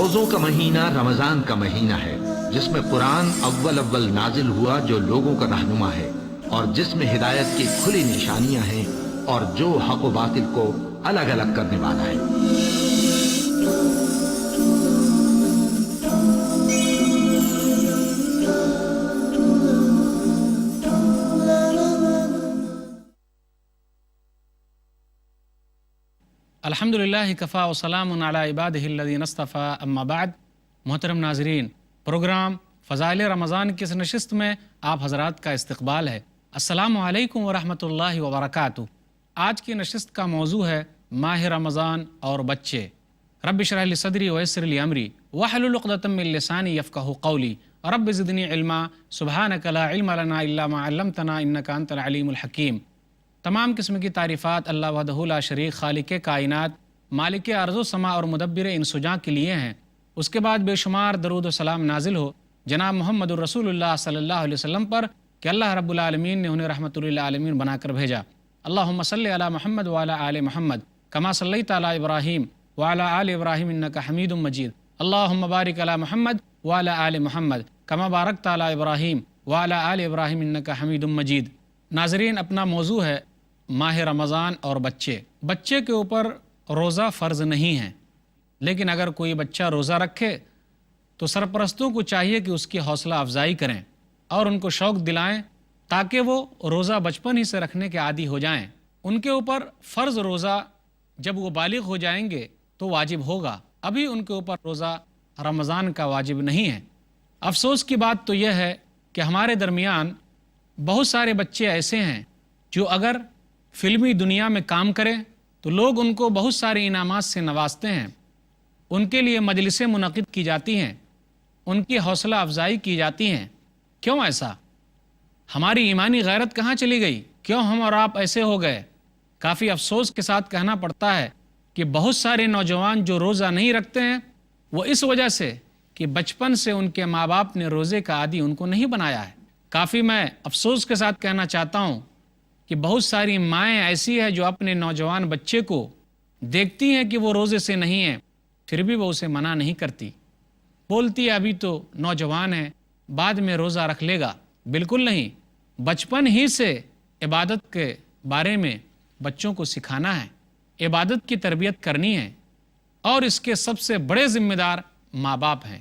روزوں کا مہینہ رمضان کا مہینہ ہے، جس میں قرآن اول نازل ہوا جو لوگوں کا رہنما ہے، اور جس میں ہدایت کی کھلی نشانیاں ہیں، اور جو حق و باطل کو الگ الگ کرنے والا ہے۔ الحمدللہ کفا و سلام علی عبادہ الذین اصطفیٰ، اما بعد۔ محترم ناظرین، پروگرام فضائل رمضان کی اس نشست میں آپ حضرات کا استقبال ہے۔ السلام علیکم ورحمۃ اللہ وبرکاتہ۔ آج کی نشست کا موضوع ہے ماہ رمضان اور بچے۔ رب اشرح لی صدری ویسر لی امری واحلل عقدۃ من لسانی یفقہوا قولی رب زدنی علما سبحانک لا علم لنا الا ما علمتنا انک انت العلیم الحکیم۔ تمام قسم کی تعریفات اللہ وحدہ لا شریک، خالق کائنات، مالک ارض و سما اور مدبر انسجاں کے لیے ہیں۔ اس کے بعد بے شمار درود و سلام نازل ہو جناب محمد الرسول اللہ صلی اللہ علیہ وسلم پر کہ اللہ رب العالمین نے انہیں رحمۃ للعالمین بنا کر بھیجا۔ اللہم صلی علی محمد وعلی آل محمد کما صلیت علی ابراہیم وعلی آل ابراہیم انک حمید مجید۔ اللہم بارک علی محمد وعلی آل محمد کما بارکت علی ابراہیم وعلی آل ابراہیم انک حمید مجید۔ ناظرین، اپنا موضوع ہے ماہ رمضان اور بچے۔ بچے کے اوپر روزہ فرض نہیں ہے، لیکن اگر کوئی بچہ روزہ رکھے تو سرپرستوں کو چاہیے کہ اس کی حوصلہ افزائی کریں اور ان کو شوق دلائیں تاکہ وہ روزہ بچپن ہی سے رکھنے کے عادی ہو جائیں۔ ان کے اوپر فرض روزہ جب وہ بالغ ہو جائیں گے تو واجب ہوگا، ابھی ان کے اوپر روزہ رمضان کا واجب نہیں ہے۔ افسوس کی بات تو یہ ہے کہ ہمارے درمیان بہت سارے بچے ایسے ہیں جو اگر فلمی دنیا میں کام کریں تو لوگ ان کو بہت سارے انعامات سے نوازتے ہیں، ان کے لیے مجلسیں منعقد کی جاتی ہیں، ان کی حوصلہ افزائی کی جاتی ہیں۔ کیوں ایسا؟ ہماری ایمانی غیرت کہاں چلی گئی؟ کیوں ہم اور آپ ایسے ہو گئے؟ کافی افسوس کے ساتھ کہنا پڑتا ہے کہ بہت سارے نوجوان جو روزہ نہیں رکھتے ہیں وہ اس وجہ سے کہ بچپن سے ان کے ماں باپ نے روزے کا عادی ان کو نہیں بنایا ہے۔ کافی میں افسوس کے ساتھ کہنا چاہتا ہوں کہ بہت ساری مائیں ایسی ہیں جو اپنے نوجوان بچے کو دیکھتی ہیں کہ وہ روزے سے نہیں ہیں، پھر بھی وہ اسے منع نہیں کرتی، بولتی ہے ابھی تو نوجوان ہے، بعد میں روزہ رکھ لے گا۔ بالکل نہیں، بچپن ہی سے عبادت کے بارے میں بچوں کو سکھانا ہے، عبادت کی تربیت کرنی ہے، اور اس کے سب سے بڑے ذمہ دار ماں باپ ہیں۔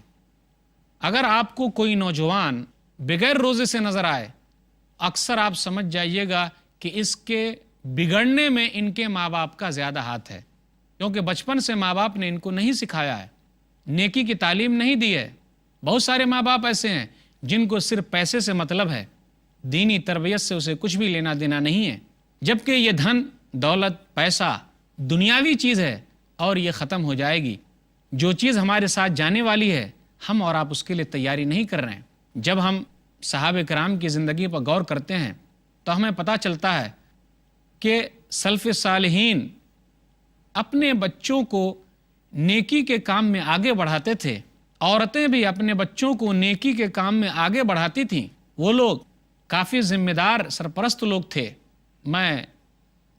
اگر آپ کو کوئی نوجوان بغیر روزے سے نظر آئے، اکثر آپ سمجھ جائیے گا کہ اس کے بگڑنے میں ان کے ماں باپ کا زیادہ ہاتھ ہے، کیونکہ بچپن سے ماں باپ نے ان کو نہیں سکھایا ہے، نیکی کی تعلیم نہیں دی ہے۔ بہت سارے ماں باپ ایسے ہیں جن کو صرف پیسے سے مطلب ہے، دینی تربیت سے اسے کچھ بھی لینا دینا نہیں ہے، جبکہ یہ دھن، دولت، پیسہ دنیاوی چیز ہے اور یہ ختم ہو جائے گی۔ جو چیز ہمارے ساتھ جانے والی ہے ہم اور آپ اس کے لیے تیاری نہیں کر رہے ہیں۔ جب ہم صحابہ کرام کی زندگی پر غور کرتے ہیں تو ہمیں پتہ چلتا ہے کہ سلف صالحین اپنے بچوں کو نیکی کے کام میں آگے بڑھاتے تھے، عورتیں بھی اپنے بچوں کو نیکی کے کام میں آگے بڑھاتی تھیں۔ وہ لوگ کافی ذمہ دار سرپرست لوگ تھے۔ میں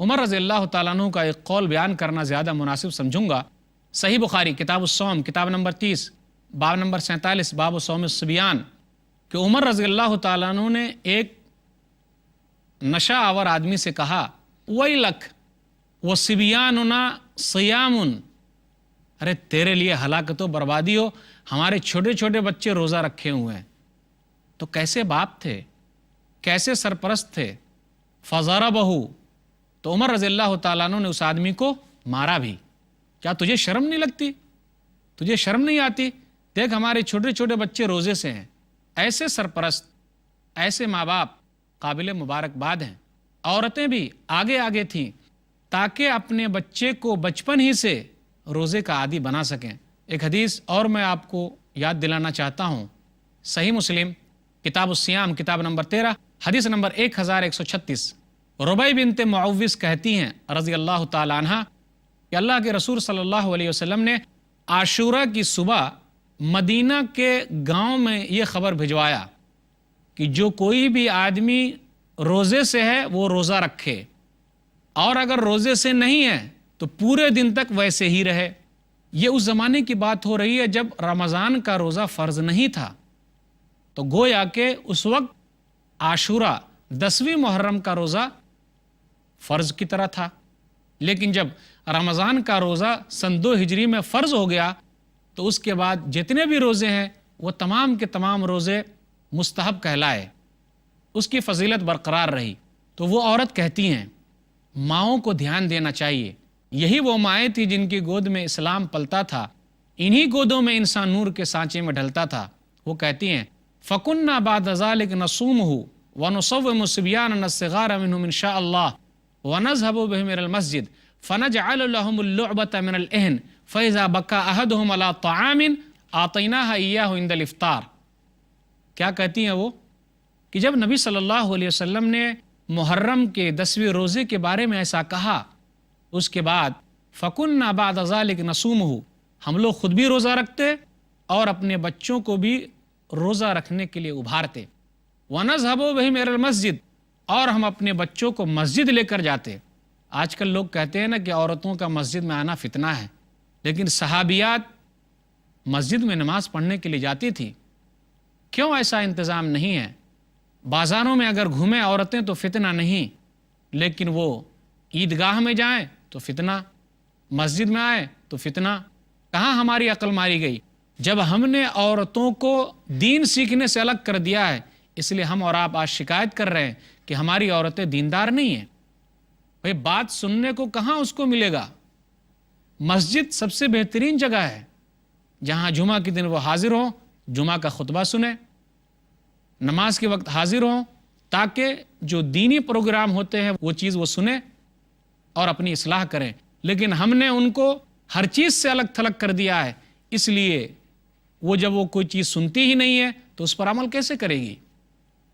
عمر رضی اللہ تعالیٰ عنہ کا ایک قول بیان کرنا زیادہ مناسب سمجھوں گا۔ صحیح بخاری کتاب الصوم، کتاب نمبر 30، باب نمبر 47، باب صوم الصبیان، کہ عمر رضی اللہ تعالیٰ عنہ نے ایک نشہ آور آدمی سے کہا، ویلک وصبیاننا صیام، ارے تیرے لیے ہلاکت و بربادی ہو، ہمارے چھوٹے چھوٹے بچے روزہ رکھے ہوئے ہیں۔ تو کیسے باپ تھے، کیسے سرپرست تھے؟ فضربہ، تو عمر رضی اللہ تعالیٰ عنہ نے اس آدمی کو مارا بھی۔ کیا تجھے شرم نہیں لگتی؟ تجھے شرم نہیں آتی؟ دیکھ ہمارے چھوٹے چھوٹے بچے روزے سے ہیں۔ ایسے سرپرست، ایسے ماں باپ قابل مبارکباد ہیں۔ عورتیں بھی آگے آگے تھیں تاکہ اپنے بچے کو بچپن ہی سے روزے کا عادی بنا سکیں۔ ایک حدیث اور میں آپ کو یاد دلانا چاہتا ہوں، صحیح مسلم کتاب الصیام، کتاب نمبر 13، حدیث نمبر 1136۔ ربیع بنت معوذ کہتی ہیں رضی اللہ تعالی عنہ کہ اللہ کے رسول صلی اللہ علیہ وسلم نے عاشورہ کی صبح مدینہ کے گاؤں میں یہ خبر بھجوایا کہ جو کوئی بھی آدمی روزے سے ہے وہ روزہ رکھے، اور اگر روزے سے نہیں ہے تو پورے دن تک ویسے ہی رہے۔ یہ اس زمانے کی بات ہو رہی ہے جب رمضان کا روزہ فرض نہیں تھا، تو گویا کہ اس وقت عاشورہ 10ویں محرم کا روزہ فرض کی طرح تھا، لیکن جب رمضان کا روزہ سن 2 ہجری میں فرض ہو گیا تو اس کے بعد جتنے بھی روزے ہیں وہ تمام کے تمام روزے مستحب کہلائے، اس کی فضیلت برقرار رہی۔ تو وہ عورت کہتی ہیں ماؤں کو دھیان دینا چاہیے، یہی وہ مائیں تھی جن کی گود میں اسلام پلتا تھا، انہی گودوں میں انسان نور کے سانچے میں ڈھلتا تھا۔ وہ کہتی ہیں فَكُنَّا بَعْدَ ذَلِكَ نَصُومُهُ وَنُصَوِّمُ صِبْيَانَنَا الصِّغَارَ مِنْهُمْ إِنْ شَاءَ اللَّهُ وَنَذْهَبُ بِهِمْ إِلَى الْمَسْجِدِ فَنَجْعَلُ لَهُمُ اللُّعْبَةَ مِنَ الْإِهْنِ فَإِذَا بَكَى أَحَدُهُمْ عَلَى طَعَامٍ آتَيْنَاهَا إِيَّاهُ عِنْدَ الْإِفْطَارِ۔ کیا کہتی ہیں وہ کہ جب نبی صلی اللہ علیہ وسلم نے محرم کے 10ویں روزے کے بارے میں ایسا کہا، اس کے بعد فَكُنَّا بَعْدَ ذَلِكَ نَصُومُهُ، ہم لوگ خود بھی روزہ رکھتے اور اپنے بچوں کو بھی روزہ رکھنے کے لیے ابھارتے، وَنَذْهَبُ بِهِمْ إِلَى الْمَسْجِدِ، اور ہم اپنے بچوں کو مسجد لے کر جاتے۔ آج کل لوگ کہتے ہیں نا کہ عورتوں کا مسجد میں آنا فتنہ ہے، لیکن صحابیات مسجد میں نماز پڑھنے کے لیے جاتی تھی، کیوں ایسا انتظام نہیں ہے؟ بازاروں میں اگر گھومیں عورتیں تو فتنہ نہیں، لیکن وہ عیدگاہ میں جائیں تو فتنہ، مسجد میں آئیں تو فتنہ۔ کہاں ہماری عقل ماری گئی؟ جب ہم نے عورتوں کو دین سیکھنے سے الگ کر دیا ہے، اس لیے ہم اور آپ آج شکایت کر رہے ہیں کہ ہماری عورتیں دیندار نہیں ہیں۔ بھئی بات سننے کو کہاں اس کو ملے گا؟ مسجد سب سے بہترین جگہ ہے جہاں جمعہ کے دن وہ حاضر ہوں، جمعہ کا خطبہ سنیں، نماز کے وقت حاضر ہوں، تاکہ جو دینی پروگرام ہوتے ہیں وہ چیز وہ سنیں اور اپنی اصلاح کریں۔ لیکن ہم نے ان کو ہر چیز سے الگ تھلگ کر دیا ہے، اس لیے وہ جب وہ کوئی چیز سنتی ہی نہیں ہے تو اس پر عمل کیسے کرے گی؟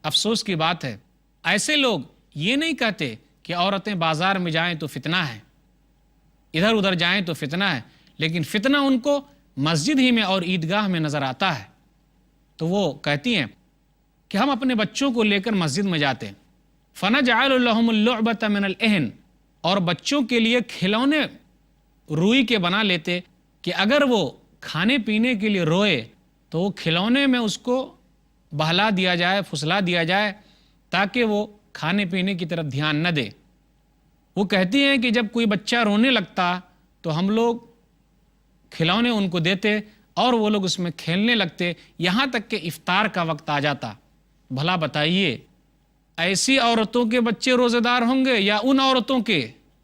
افسوس کی بات ہے۔ ایسے لوگ یہ نہیں کہتے کہ عورتیں بازار میں جائیں تو فتنہ ہے، ادھر ادھر جائیں تو فتنہ ہے، لیکن فتنہ ان کو مسجد ہی میں اور عیدگاہ میں نظر آتا ہے۔ تو وہ کہتی ہیں کہ ہم اپنے بچوں کو لے کر مسجد میں جاتے، فَنَجْعَلُ لَهُمُ اللُّعْبَةَ مِنَ الْإِهْنِ، اور بچوں کے لیے کھلونے روئی کے بنا لیتے کہ اگر وہ کھانے پینے کے لیے روئے تو وہ کھلونے میں اس کو بہلا دیا جائے، پھسلا دیا جائے، تاکہ وہ کھانے پینے کی طرف دھیان نہ دے۔ وہ کہتی ہیں کہ جب کوئی بچہ رونے لگتا تو ہم لوگ کھلونے ان کو دیتے اور وہ لوگ اس میں کھیلنے لگتے، یہاں تک کہ افطار کا وقت آ جاتا۔ بھلا بتائیے ایسی عورتوں کے بچے روزے دار ہوں گے یا ان عورتوں کے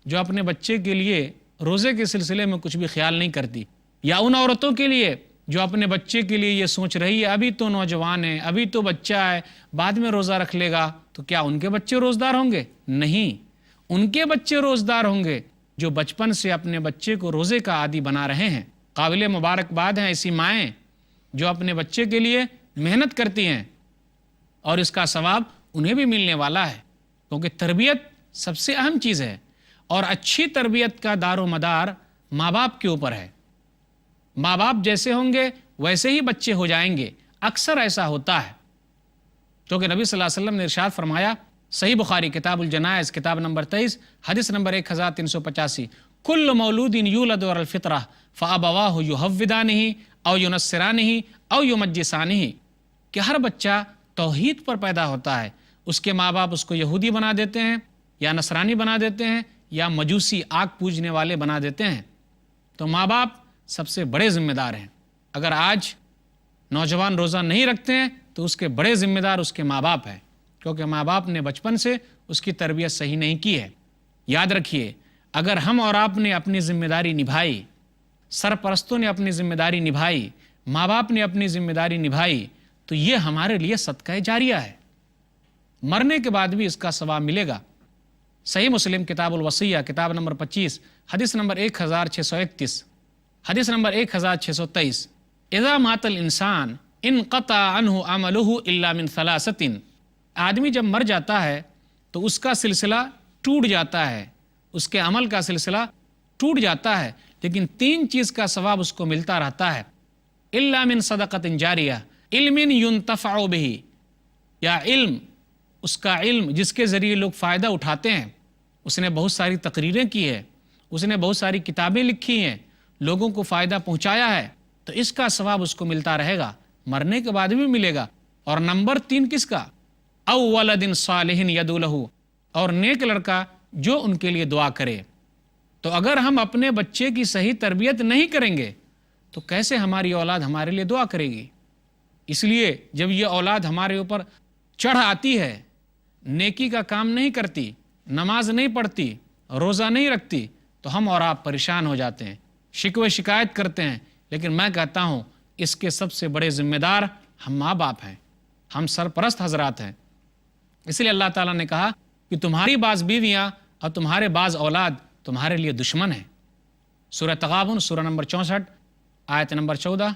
جو اپنے بچے کے لیے روزے کے سلسلے میں کچھ بھی خیال نہیں کرتی، یا ان عورتوں کے لیے جو اپنے بچے کے لیے یہ سوچ رہی ہے ابھی تو نوجوان ہے، ابھی تو بچہ ہے، بعد میں روزہ رکھ لے گا، تو کیا ان کے بچے روزدار ہوں گے؟ نہیں، ان کے بچے روزدار ہوں گے جو بچپن سے اپنے بچے کو روزے کا عادی بنا رہے ہیں۔ قابل مبارکباد ہیں ایسی مائیں جو اپنے بچے کے لیے محنت کرتی ہیں، اور اس کا ثواب انہیں بھی ملنے والا ہے، کیونکہ تربیت سب سے اہم چیز ہے، اور اچھی تربیت کا دار و مدار ماں باپ کے اوپر ہے۔ ماں باپ جیسے ہوں گے ویسے ہی بچے ہو جائیں گے، اکثر ایسا ہوتا ہے، کیونکہ نبی صلی اللہ علیہ وسلم نے ارشاد فرمایا، صحیح بخاری کتاب الجنائز کتاب نمبر 23 حدیث نمبر 1385، کل مولود یولد علی الفطرہ فابواہ یحودانہ او ینصرانہ او یمجسانہ، کہ ہر بچہ توحید پر پیدا ہوتا ہے، اس کے ماں باپ اس کو یہودی بنا دیتے ہیں یا نصرانی بنا دیتے ہیں یا مجوسی آگ پوجنے والے بنا دیتے ہیں۔ تو ماں باپ سب سے بڑے ذمہ دار ہیں۔ اگر آج نوجوان روزہ نہیں رکھتے ہیں تو اس کے بڑے ذمہ دار اس کے ماں باپ ہیں، کیونکہ ماں باپ نے بچپن سے اس کی تربیت صحیح نہیں کی ہے۔ یاد رکھیے، اگر ہم اور آپ نے اپنی ذمہ داری نبھائی، سرپرستوں نے اپنی ذمہ داری نبھائی، ماں باپ نے اپنی ذمہ داری نبھائی، تو یہ ہمارے لیے صدقہ جاریہ ہے، مرنے کے بعد بھی اس کا ثواب ملے گا۔ صحیح مسلم کتاب الوصیہ کتاب نمبر 25 حدیث نمبر 1631، حدیث نمبر 1623، اذا مات الانسان انقطع عنہ عملہ الا من ثلاثۃ، آدمی جب مر جاتا ہے تو اس کا سلسلہ ٹوٹ جاتا ہے، اس کے عمل کا سلسلہ ٹوٹ جاتا ہے، لیکن 3 چیز کا ثواب اس کو ملتا رہتا ہے، الا من صدقۃ جاریہ، علم ينتفع بہ، یا علم، اس کا علم جس کے ذریعے لوگ فائدہ اٹھاتے ہیں، اس نے بہت ساری تقریریں کی ہیں، اس نے بہت ساری کتابیں لکھی ہیں، لوگوں کو فائدہ پہنچایا ہے تو اس کا ثواب اس کو ملتا رہے گا، مرنے کے بعد بھی ملے گا۔ اور نمبر 3 کس کا؟ او ولد صالح یدعو لہ، اور نیک لڑکا جو ان کے لیے دعا کرے۔ تو اگر ہم اپنے بچے کی صحیح تربیت نہیں کریں گے تو کیسے ہماری اولاد ہمارے لیے دعا کرے گی؟ اس لیے جب یہ اولاد ہمارے اوپر چڑھ آتی ہے، نیکی کا کام نہیں کرتی، نماز نہیں پڑھتی، روزہ نہیں رکھتی، تو ہم اور آپ پریشان ہو جاتے ہیں، شکوے شکایت کرتے ہیں۔ لیکن میں کہتا ہوں اس کے سب سے بڑے ذمہ دار ہم ماں باپ ہیں، ہم سرپرست حضرات ہیں۔ اس لیے اللہ تعالیٰ نے کہا کہ تمہاری بعض بیویاں اور تمہارے بعض اولاد تمہارے لیے دشمن ہیں۔ سورہ تغابن سورہ نمبر 64 آیت نمبر 14،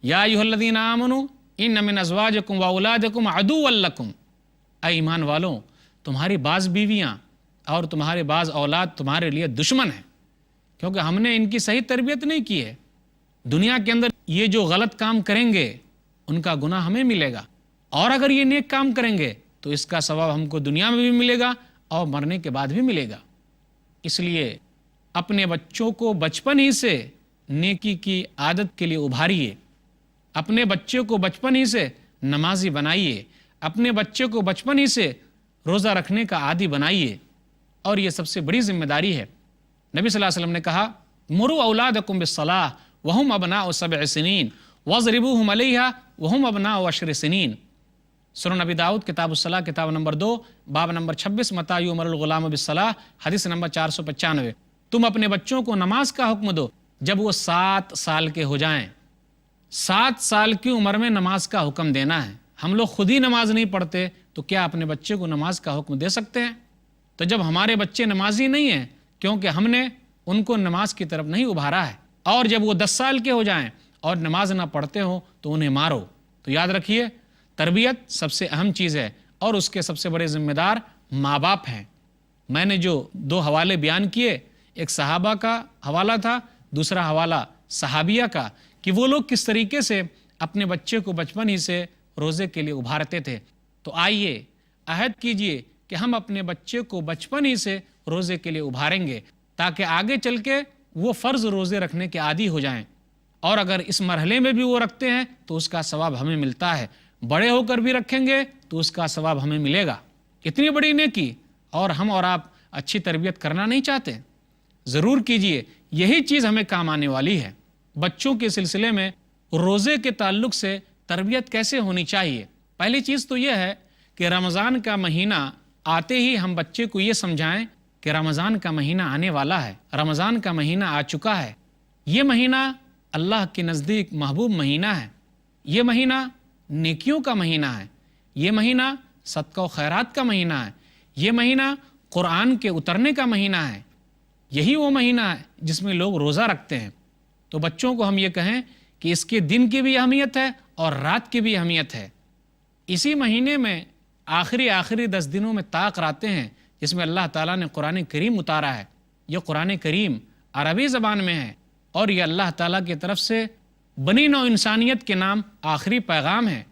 یا ایھا الذین آمنوا ان من ازواجکم واولادکم عدوا لکم، اے ایمان والوں تمہاری بعض بیویاں اور تمہارے بعض اولاد تمہارے لیے دشمن ہیں، کیونکہ ہم نے ان کی صحیح تربیت نہیں کی ہے۔ دنیا کے اندر یہ جو غلط کام کریں گے ان کا گناہ ہمیں ملے گا، اور اگر یہ نیک کام کریں گے تو اس کا ثواب ہم کو دنیا میں بھی ملے گا اور مرنے کے بعد بھی ملے گا۔ اس لیے اپنے بچوں کو بچپن ہی سے نیکی کی عادت کے لیے ابھاریے، اپنے بچے کو بچپن ہی سے نمازی بنائیے، اپنے بچے کو بچپن ہی سے روزہ رکھنے کا عادی بنائیے، اور یہ سب سے بڑی ذمہ داری ہے۔ نبی صلی اللہ علیہ وسلم نے کہا مروا اولادکم بالصلاۃ وہم ابناء 7 سنین واضربوہم علیہا وہم ابناء 10 سنین۔ سنن نبی داؤد کتاب الصلاۃ کتاب نمبر 2 باب نمبر 26 متی یؤمر الغلام بالصلاۃ حدیث نمبر 495۔ تم اپنے بچوں کو نماز کا حکم دو جب وہ 7 سال کے ہو جائیں۔ 7 سال کی عمر میں نماز کا حکم دینا ہے۔ ہم لوگ خود ہی نماز نہیں پڑھتے تو کیا اپنے بچے کو نماز کا حکم دے سکتے ہیں؟ تو جب ہمارے بچے نمازی نہیں ہیں کیونکہ ہم نے ان کو نماز کی طرف نہیں ابھارا ہے، اور جب وہ 10 سال کے ہو جائیں اور نماز نہ پڑھتے ہوں تو انہیں مارو۔ تو یاد رکھیے تربیت سب سے اہم چیز ہے، اور اس کے سب سے بڑے ذمہ دار ماں باپ ہیں۔ میں نے جو 2 حوالے بیان کیے، ایک صحابہ کا حوالہ تھا، دوسرا حوالہ صحابیہ کا، کہ وہ لوگ کس طریقے سے اپنے بچے کو بچپن ہی سے روزے کے لیے ابھارتے تھے۔ تو آئیے عہد کیجئے کہ ہم اپنے بچے کو بچپن ہی سے روزے کے لیے ابھاریں گے، تاکہ آگے چل کے وہ فرض روزے رکھنے کے عادی ہو جائیں، اور اگر اس مرحلے میں بھی وہ رکھتے ہیں تو اس کا ثواب ہمیں ملتا ہے، بڑے ہو کر بھی رکھیں گے تو اس کا ثواب ہمیں ملے گا۔ اتنی بڑی نیکی، اور ہم اور آپ اچھی تربیت کرنا نہیں چاہتے؟ ضرور کیجئے، یہی چیز ہمیں کام آنے والی ہے۔ بچوں کے سلسلے میں روزے کے تعلق سے تربیت کیسے ہونی چاہیے؟ پہلی چیز تو یہ ہے کہ رمضان کا مہینہ آتے ہی ہم بچے کو یہ سمجھائیں کہ رمضان کا مہینہ آنے والا ہے، رمضان کا مہینہ آ چکا ہے، یہ مہینہ اللہ کے نزدیک محبوب مہینہ ہے، یہ مہینہ نیکیوں کا مہینہ ہے، یہ مہینہ صدقہ و خیرات کا مہینہ ہے، یہ مہینہ قرآن کے اترنے کا مہینہ ہے، یہی وہ مہینہ ہے جس میں لوگ روزہ رکھتے ہیں۔ تو بچوں کو ہم یہ کہیں کہ اس کے دن کی بھی اہمیت ہے اور رات کی بھی اہمیت ہے۔ اسی مہینے میں آخری 10 دنوں میں طاق راتیں ہیں جس میں اللہ تعالیٰ نے قرآن کریم اتارا ہے۔ یہ قرآن کریم عربی زبان میں ہے، اور یہ اللہ تعالیٰ کی طرف سے بنی نوع انسانیت کے نام آخری پیغام ہے۔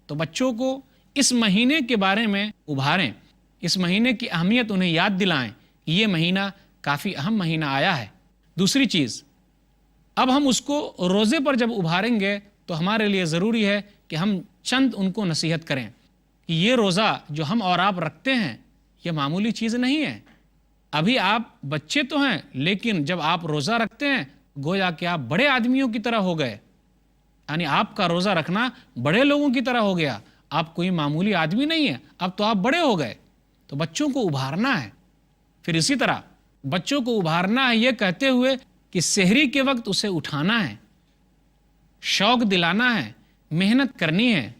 تو بچوں کو اس مہینے کے بارے میں ابھاریں، اس مہینے کی اہمیت انہیں یاد دلائیں کہ یہ مہینہ کافی اہم مہینہ آیا ہے۔ دوسری چیز، اب ہم اس کو روزے پر جب ابھاریں گے تو ہمارے لیے ضروری ہے کہ ہم چند ان کو نصیحت کریں کہ یہ روزہ جو ہم اور آپ رکھتے ہیں یہ معمولی چیز نہیں ہے۔ ابھی آپ بچے تو ہیں، لیکن جب آپ روزہ رکھتے ہیں گویا کہ آپ بڑے آدمیوں کی طرح ہو گئے، یعنی آپ کا روزہ رکھنا بڑے لوگوں کی طرح ہو گیا، آپ کوئی معمولی آدمی نہیں ہیں، اب تو آپ بڑے ہو گئے۔ تو بچوں کو ابھارنا ہے۔ پھر اسی طرح بچوں کو ابھارنا ہے یہ کہتے ہوئے کہ سحری کے وقت اسے اٹھانا ہے، شوق دلانا ہے، محنت کرنی ہے،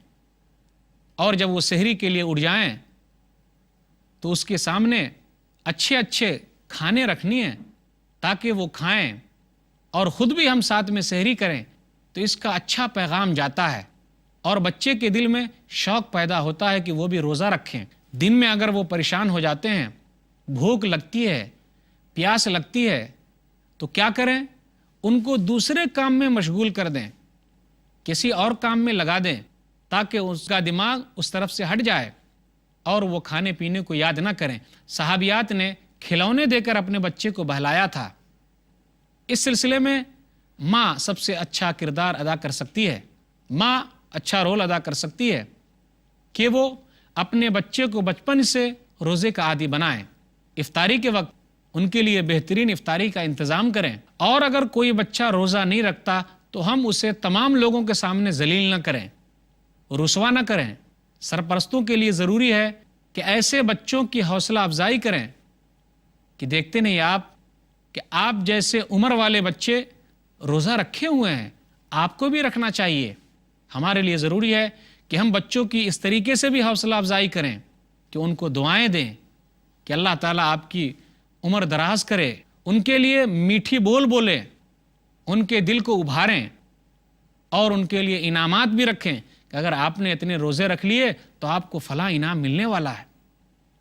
اور جب وہ سحری کے لیے اٹھ جائیں تو اس کے سامنے اچھے کھانے رکھنی ہیں تاکہ وہ کھائیں، اور خود بھی ہم ساتھ میں سحری کریں تو اس کا اچھا پیغام جاتا ہے، اور بچے کے دل میں شوق پیدا ہوتا ہے کہ وہ بھی روزہ رکھیں۔ دن میں اگر وہ پریشان ہو جاتے ہیں، بھوک لگتی ہے، پیاس لگتی ہے، تو کیا کریں؟ ان کو دوسرے کام میں مشغول کر دیں، کسی اور کام میں لگا دیں تاکہ اس کا دماغ اس طرف سے ہٹ جائے اور وہ کھانے پینے کو یاد نہ کریں۔ صحابیات نے کھلونے دے کر اپنے بچے کو بہلایا تھا۔ اس سلسلے میں ماں سب سے اچھا کردار ادا کر سکتی ہے، ماں اچھا رول ادا کر سکتی ہے کہ وہ اپنے بچے کو بچپن سے روزے کا عادی بنائیں، افطاری کے وقت ان کے لیے بہترین افطاری کا انتظام کریں، اور اگر کوئی بچہ روزہ نہیں رکھتا تو ہم اسے تمام لوگوں کے سامنے ذلیل نہ کریں، رسوا نہ کریں۔ سرپرستوں کے لیے ضروری ہے کہ ایسے بچوں کی حوصلہ افزائی کریں کہ دیکھتے نہیں آپ کہ آپ جیسے عمر والے بچے روزہ رکھے ہوئے ہیں، آپ کو بھی رکھنا چاہیے۔ ہمارے لیے ضروری ہے کہ ہم بچوں کی اس طریقے سے بھی حوصلہ افزائی کریں کہ ان کو دعائیں دیں کہ اللہ تعالیٰ آپ کی عمر دراز کرے، ان کے لیے میٹھی بول بولیں، ان کے دل کو ابھاریں اور ان کے لیے انعامات بھی رکھیں کہ اگر آپ نے اتنے روزے رکھ لیے تو آپ کو فلاں انعام ملنے والا ہے۔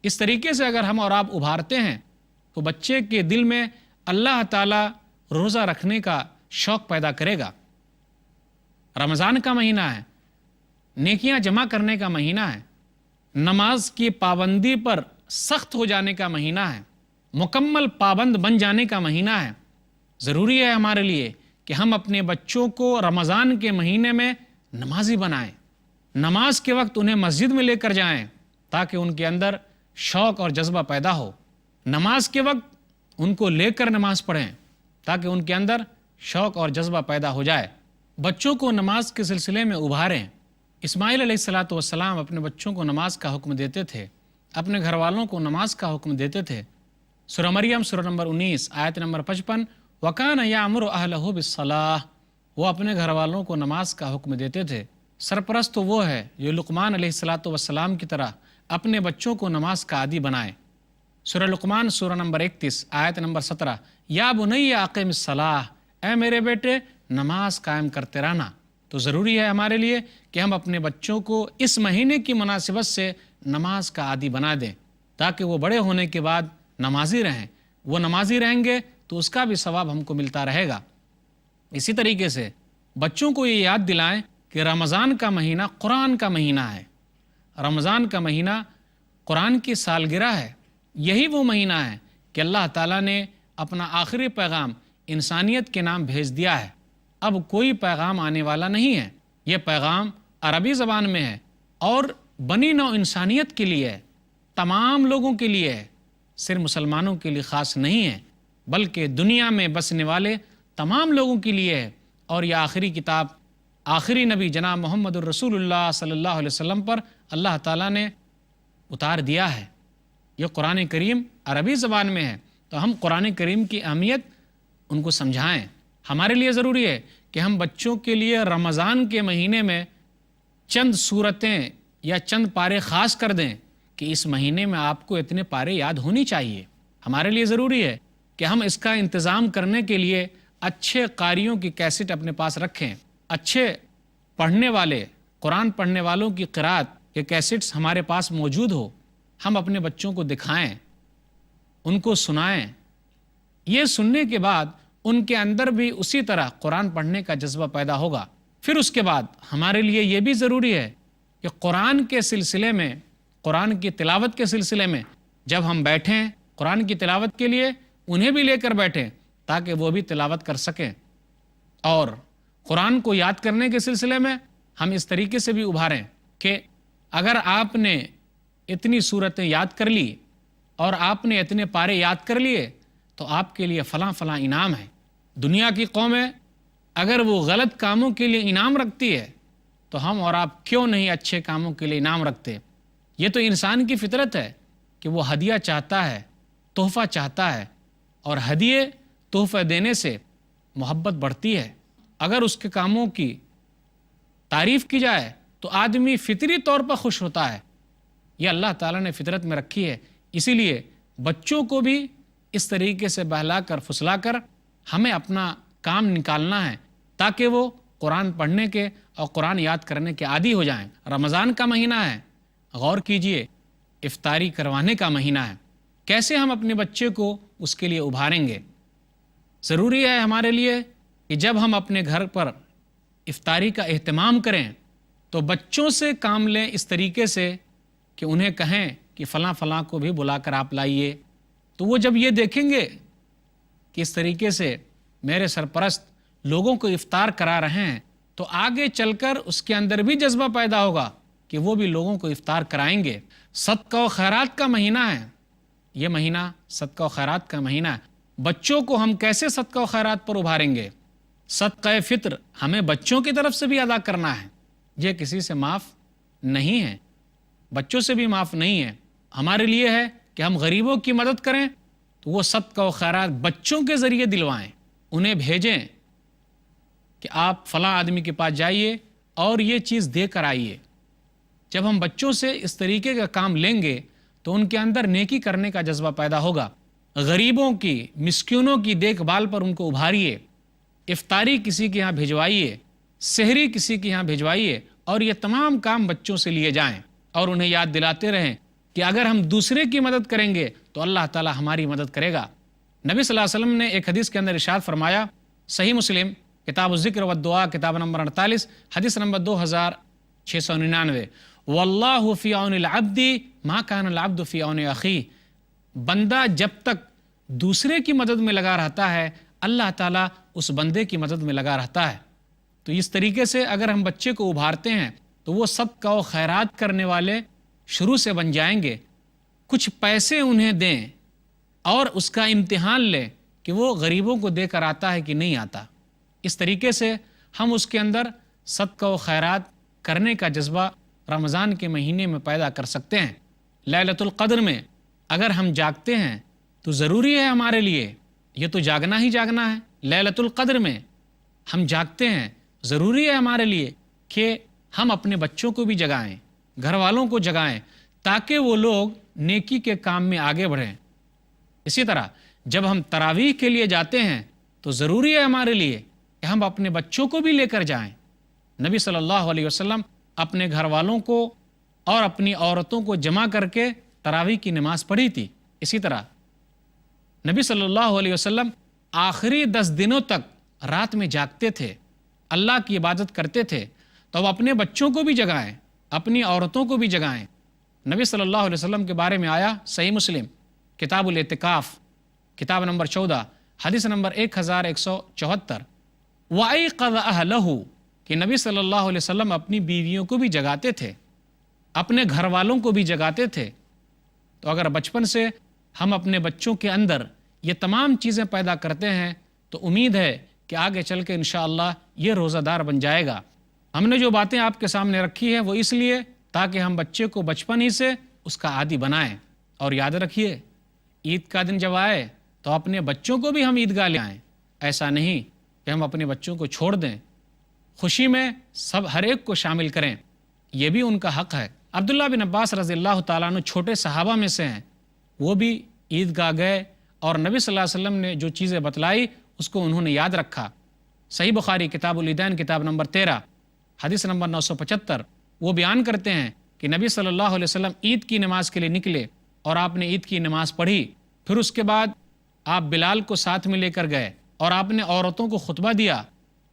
اس طریقے سے اگر ہم اور آپ ابھارتے ہیں تو بچے کے دل میں اللہ تعالیٰ روزہ رکھنے کا شوق پیدا کرے گا۔ رمضان کا مہینہ ہے، نیکیاں جمع کرنے کا مہینہ ہے، نماز کی پابندی پر سخت ہو جانے کا مہینہ ہے، مکمل پابند بن جانے کا مہینہ ہے۔ ضروری ہے ہمارے لیے کہ ہم اپنے بچوں کو رمضان کے مہینے میں نمازی بنائیں، نماز کے وقت انہیں مسجد میں لے کر جائیں تاکہ ان کے اندر شوق اور جذبہ پیدا ہو، نماز کے وقت ان کو لے کر نماز پڑھیں تاکہ ان کے اندر شوق اور جذبہ پیدا ہو جائے۔ بچوں کو نماز کے سلسلے میں ابھاریں۔ اسماعیل علیہ السلام اپنے بچوں کو نماز کا حکم دیتے تھے، اپنے گھر والوں کو نماز کا حکم دیتے تھے۔ سورہ مریم سورہ نمبر 19 آیت نمبر 55، وَكَانَ يَعْمُرُ أَهْلَهُ بِالصَّلَاةِ، وہ اپنے گھر والوں کو نماز کا حکم دیتے تھے۔ سرپرست تو وہ ہے جو لقمان علیہ السلام کی طرح اپنے بچوں کو نماز کا عادی بنائے۔ سورہ لقمان سورہ نمبر 31 آیت نمبر 17، یا بنی اقم الصلاۃ، اے میرے بیٹے نماز قائم کرتے رہنا۔ تو ضروری ہے ہمارے لیے کہ ہم اپنے بچوں کو اس مہینے کی مناسبت سے نماز کا عادی بنا دیں تاکہ وہ بڑے ہونے کے بعد نمازی رہیں۔ وہ نمازی رہیں گے تو اس کا بھی ثواب ہم کو ملتا رہے گا۔ اسی طریقے سے بچوں کو یہ یاد دلائیں کہ رمضان کا مہینہ قرآن کا مہینہ ہے، رمضان کا مہینہ قرآن کی سالگرہ ہے۔ یہی وہ مہینہ ہے کہ اللہ تعالیٰ نے اپنا آخری پیغام انسانیت کے نام بھیج دیا ہے۔ اب کوئی پیغام آنے والا نہیں ہے، یہ پیغام عربی زبان میں ہے اور بنی نوع انسانیت کے لیے ہے، تمام لوگوں کے لیے ہے، صرف مسلمانوں کے لیے خاص نہیں ہے بلکہ دنیا میں بسنے والے تمام لوگوں کے لیے ہے۔ اور یہ آخری کتاب آخری نبی جناب محمد الرسول اللہ صلی اللہ علیہ وسلم پر اللہ تعالیٰ نے اتار دیا ہے۔ یہ قرآن کریم عربی زبان میں ہے تو ہم قرآن کریم کی اہمیت ان کو سمجھائیں۔ ہمارے لیے ضروری ہے کہ ہم بچوں کے لیے رمضان کے مہینے میں چند صورتیں یا چند پارے خاص کر دیں کہ اس مہینے میں آپ کو اتنے پارے یاد ہونی چاہیے۔ ہمارے لیے ضروری ہے کہ ہم اس کا انتظام کرنے کے لیے اچھے قاریوں کی کیسٹ اپنے پاس رکھیں، اچھے پڑھنے والے قرآن پڑھنے والوں کی قرات کے کیسٹس ہمارے پاس موجود ہو، ہم اپنے بچوں کو دکھائیں، ان کو سنائیں۔ یہ سننے کے بعد ان کے اندر بھی اسی طرح قرآن پڑھنے کا جذبہ پیدا ہوگا۔ پھر اس کے بعد ہمارے لیے یہ بھی ضروری ہے کہ قرآن کے سلسلے میں، قرآن کی تلاوت کے سلسلے میں جب ہم بیٹھیں قرآن کی تلاوت کے لیے انہیں بھی لے کر بیٹھیں تاکہ وہ بھی تلاوت کر سکیں۔ اور قرآن کو یاد کرنے کے سلسلے میں ہم اس طریقے سے بھی ابھاریں کہ اگر آپ نے اتنی صورتیں یاد کر لی اور آپ نے اتنے پارے یاد کر لیے تو آپ کے لیے فلاں فلاں انعام ہے۔ دنیا کی قومیں اگر وہ غلط کاموں کے لیے انعام رکھتی ہے تو ہم اور آپ کیوں نہیں اچھے کاموں کے لیے انعام رکھتے؟ یہ تو انسان کی فطرت ہے کہ وہ ہدیہ چاہتا ہے، تحفہ چاہتا ہے، اور ہدیے تحفہ دینے سے محبت بڑھتی ہے۔ اگر اس کے کاموں کی تعریف کی جائے تو آدمی فطری طور پر خوش ہوتا ہے۔ یہ اللہ تعالیٰ نے فطرت میں رکھی ہے، اسی لیے بچوں کو بھی اس طریقے سے بہلا کر پھسلا کر ہمیں اپنا کام نکالنا ہے تاکہ وہ قرآن پڑھنے کے اور قرآن یاد کرنے کے عادی ہو جائیں۔ رمضان کا مہینہ ہے، غور کیجئے، افطاری کروانے کا مہینہ ہے، کیسے ہم اپنے بچے کو اس کے لیے ابھاریں گے؟ ضروری ہے ہمارے لیے کہ جب ہم اپنے گھر پر افطاری کا اہتمام کریں تو بچوں سے کام لیں اس طریقے سے کہ انہیں کہیں کہ فلاں فلاں کو بھی بلا کر آپ لائیے۔ تو وہ جب یہ دیکھیں گے کہ اس طریقے سے میرے سرپرست لوگوں کو افطار کرا رہے ہیں تو آگے چل کر اس کے اندر بھی جذبہ پیدا ہوگا کہ وہ بھی لوگوں کو افطار کرائیں گے۔ صدقہ و خیرات کا مہینہ ہے، یہ مہینہ صدقہ و خیرات کا مہینہ ہے۔ بچوں کو ہم کیسے صدقہ و خیرات پر ابھاریں گے؟ صدقہ فطر ہمیں بچوں کی طرف سے بھی ادا کرنا ہے، یہ کسی سے معاف نہیں ہے، بچوں سے بھی معاف نہیں ہے۔ ہمارے لیے ہے کہ ہم غریبوں کی مدد کریں تو وہ صدقہ و خیرات بچوں کے ذریعے دلوائیں، انہیں بھیجیں کہ آپ فلاں آدمی کے پاس جائیے اور یہ چیز دے کر آئیے۔ جب ہم بچوں سے اس طریقے کا کام لیں گے تو ان کے اندر نیکی کرنے کا جذبہ پیدا ہوگا۔ غریبوں کی، مسکینوں کی دیکھ بھال پر ان کو ابھاریے، افطاری کسی کے یہاں بھجوائیے، سحری کسی کے یہاں بھجوائیے، اور یہ تمام کام بچوں سے لیے جائیں اور انہیں یاد دلاتے رہیں کہ اگر ہم دوسرے کی مدد کریں گے تو اللہ تعالی ہماری مدد کرے گا۔ نبی صلی اللہ علیہ وسلم نے ایک حدیث کے اندر ارشاد فرمایا، صحیح مسلم کتاب الذکر والدعا کتاب نمبر 48 حدیث نمبر 2699، واللہ فی عون العبد ما کان العبد فی عون اخیہ، بندہ جب تک دوسرے کی مدد میں لگا رہتا ہے اللہ تعالیٰ اس بندے کی مدد میں لگا رہتا ہے۔ تو اس طریقے سے اگر ہم بچے کو ابھارتے ہیں تو وہ صدقہ و خیرات کرنے والے شروع سے بن جائیں گے۔ کچھ پیسے انہیں دیں اور اس کا امتحان لیں کہ وہ غریبوں کو دے کر آتا ہے کہ نہیں آتا۔ اس طریقے سے ہم اس کے اندر صدقہ و خیرات کرنے کا جذبہ رمضان کے مہینے میں پیدا کر سکتے ہیں۔ لیلۃ القدر میں اگر ہم جاگتے ہیں تو ضروری ہے ہمارے لیے، یہ تو جاگنا ہی جاگنا ہے۔ لیلۃ القدر میں ہم جاگتے ہیں، ضروری ہے ہمارے لیے کہ ہم اپنے بچوں کو بھی جگائیں، گھر والوں کو جگائیں، تاکہ وہ لوگ نیکی کے کام میں آگے بڑھیں۔ اسی طرح جب ہم تراویح کے لیے جاتے ہیں تو ضروری ہے ہمارے لیے کہ ہم اپنے بچوں کو بھی لے کر جائیں۔ نبی صلی اللہ علیہ وسلم اپنے گھر والوں کو اور اپنی عورتوں کو جمع کر کے تراویح کی نماز پڑھی تھی۔ اسی طرح نبی صلی اللہ علیہ وسلم آخری 10 دنوں تک رات میں جاگتے تھے، اللہ کی عبادت کرتے تھے، تو اب اپنے بچوں کو بھی جگائیں، اپنی عورتوں کو بھی جگائیں۔ نبی صلی اللہ علیہ وسلم کے بارے میں آیا صحیح مسلم کتاب الاعتکاف کتاب نمبر 14 حدیث نمبر 1174، وَأَيْقَظَ أَهْلَهُ، کہ نبی صلی اللہ علیہ وسلم اپنی بیویوں کو بھی جگاتے تھے، اپنے گھر والوں کو بھی جگاتے تھے۔ تو اگر بچپن سے ہم اپنے بچوں کے اندر یہ تمام چیزیں پیدا کرتے ہیں تو امید ہے کہ آگے چل کے انشاءاللہ یہ روزہ دار بن جائے گا۔ ہم نے جو باتیں آپ کے سامنے رکھی ہیں وہ اس لیے تاکہ ہم بچے کو بچپن ہی سے اس کا عادی بنائیں۔ اور یاد رکھیے، عید کا دن جب آئے تو اپنے بچوں کو بھی ہم عیدگاہ لے آئیں، ایسا نہیں کہ ہم اپنے بچوں کو چھوڑ دیں۔ خوشی میں ہر ایک کو شامل کریں، یہ بھی ان کا حق ہے۔ عبداللہ بن عباس رضی اللہ تعالیٰ عنہ چھوٹے صحابہ میں سے ہیں، وہ بھی عیدگاہ گئے اور نبی صلی اللہ علیہ وسلم نے جو چیزیں بتلائی اس کو انہوں نے یاد رکھا۔ صحیح بخاری کتاب العیدین کتاب نمبر 13 حدیث نمبر 975، وہ بیان کرتے ہیں کہ نبی صلی اللہ علیہ وسلم عید کی نماز کے لیے نکلے اور آپ نے عید کی نماز پڑھی، پھر اس کے بعد آپ بلال کو ساتھ میں لے کر گئے اور آپ نے عورتوں کو خطبہ دیا۔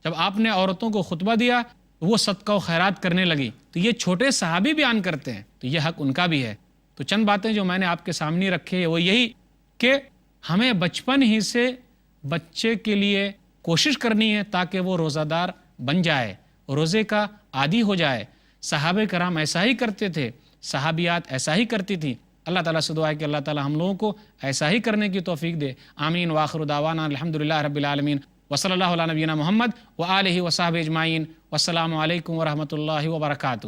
جب آپ نے عورتوں کو خطبہ دیا وہ صدقہ و خیرات کرنے لگی۔ تو یہ چھوٹے صحابی بیان کرتے ہیں تو یہ حق ان کا بھی ہے۔ تو چند باتیں جو میں نے آپ کے سامنے رکھی وہ یہی کہ ہمیں بچپن ہی سے بچے کے لیے کوشش کرنی ہے تاکہ وہ روزہ دار بن جائے، روزے کا عادی ہو جائے۔ صحابہ کرام ایسا ہی کرتے تھے، صحابیات ایسا ہی کرتی تھیں۔ اللہ تعالیٰ سے دعا ہے کہ اللہ تعالیٰ ہم لوگوں کو ایسا ہی کرنے کی توفیق دے۔ آمین وآخر دعوانا الحمدللہ رب العالمین وصلی اللہ علی نبینا محمد وآلہ وصحبہ اجمعین۔ والسلام علیکم ورحمۃ اللہ وبرکاتہ۔